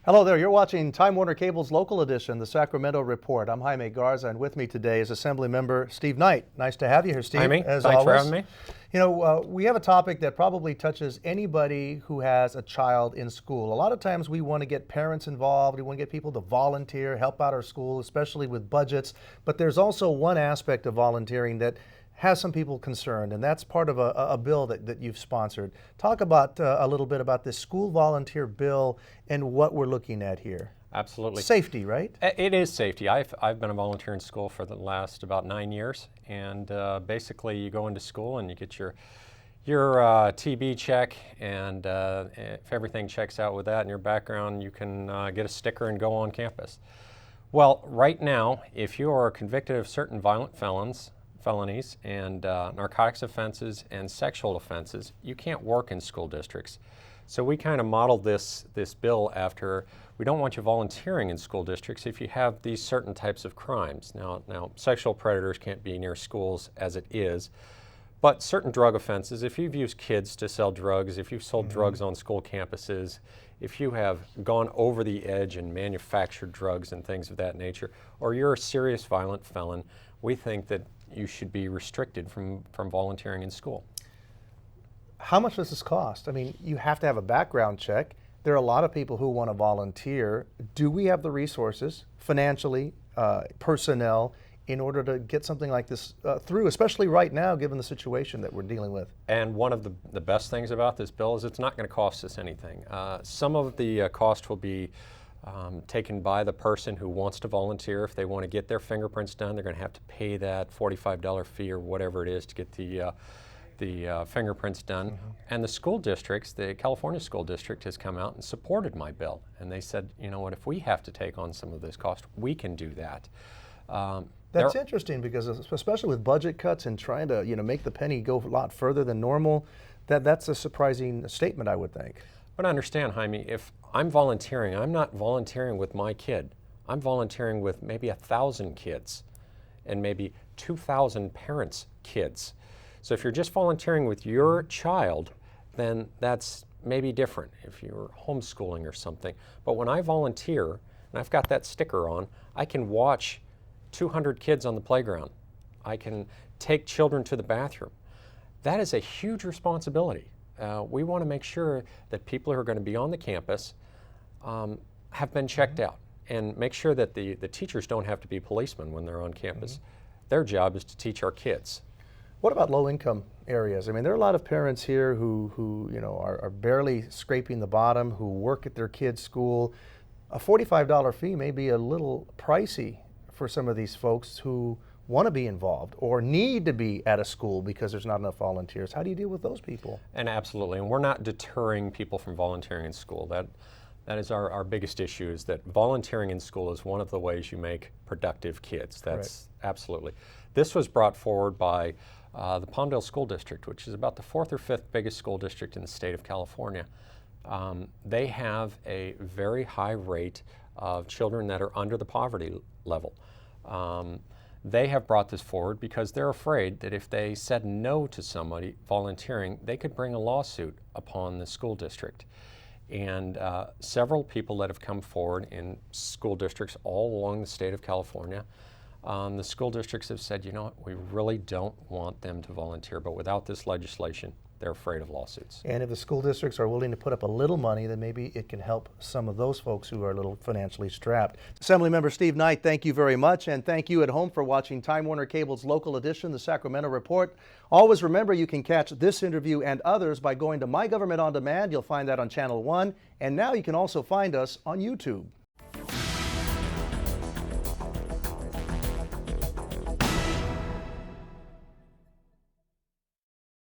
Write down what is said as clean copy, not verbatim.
Hello there, you're watching Time Warner Cable's local edition, the Sacramento Report. I'm Jaime Garza, and with me today is Assemblymember Steve Knight. Nice to have you here, Steve. Jaime, as thanks always. for having me. You know, we have a topic that probably touches anybody who has a child in school. A lot of times we want to get parents involved, we want to get people to volunteer, help out our school, especially with budgets. But there's also one aspect of volunteering that has some people concerned, and that's part of a bill that you've sponsored. Talk about a little bit about this school volunteer bill and what we're looking at here. Absolutely. Safety, right? It is safety. I've been a volunteer in school for the last about 9 years, and basically you go into school and you get your TB check, and if everything checks out with that in your background, you can get a sticker and go on campus. Well, right now, if you are convicted of certain violent felonies and narcotics offenses and sexual offenses, you can't work in school districts. So we kind of modeled this bill after, we don't want you volunteering in school districts if you have these certain types of crimes. Now sexual predators can't be near schools as it is, but certain drug offenses, if you've used kids to sell drugs, if you've sold drugs on school campuses, if you have gone over the edge and manufactured drugs and things of that nature, or you're a serious violent felon, we think that you should be restricted from volunteering in school. How much does this cost? I mean, you have to have a background check. There are a lot of people who want to volunteer. Do we have the resources, financially, personnel, in order to get something like this through, especially right now, given the situation that we're dealing with? And one of the best things about this bill is it's not going to cost us anything. Some of the cost will be taken by the person who wants to volunteer. If they want to get their fingerprints done, they're going to have to pay that $45 fee or whatever it is to get the fingerprints done. And the school districts, the California School District has come out and supported my bill. And they said, you know what, if we have to take on some of this cost, we can do that. That's interesting, because especially with budget cuts and trying to make the penny go a lot further than normal, that's a surprising statement, I would think. But understand, Jaime, if I'm volunteering, I'm not volunteering with my kid. I'm volunteering with maybe 1,000 kids and maybe 2,000 parents' kids. So if you're just volunteering with your child, then that's maybe different if you're homeschooling or something. But when I volunteer, and I've got that sticker on, I can watch 200 kids on the playground. I can take children to the bathroom. That is a huge responsibility. We want to make sure that people who are going to be on the campus have been checked out, and make sure that the teachers don't have to be policemen when they're on campus. Their job is to teach our kids. What about low-income areas? I mean, there are a lot of parents here who are barely scraping the bottom, who work at their kids' school. A $45 fee may be a little pricey for some of these folks who want to be involved or need to be at a school because there's not enough volunteers. How do you deal with those people? And absolutely, and we're not deterring people from volunteering in school. That is our biggest issue, is that volunteering in school is one of the ways you make productive kids. That's absolutely. This was brought forward by the Palmdale School District, which is about the 4th or 5th biggest school district in the state of California. They have a very high rate of children that are under the poverty level. They have brought this forward because they're afraid that if they said no to somebody volunteering, they could bring a lawsuit upon the school district. And several people that have come forward in school districts all along the state of California, the school districts have said, you know what, we really don't want them to volunteer, but without this legislation, they're afraid of lawsuits. And if the school districts are willing to put up a little money, then maybe it can help some of those folks who are a little financially strapped. Assemblymember Steve Knight, thank you very much, and thank you at home for watching Time Warner Cable's local edition, the Sacramento Report. Always remember, you can catch this interview and others by going to My Government On Demand. You'll find that on Channel 1, and now you can also find us on YouTube.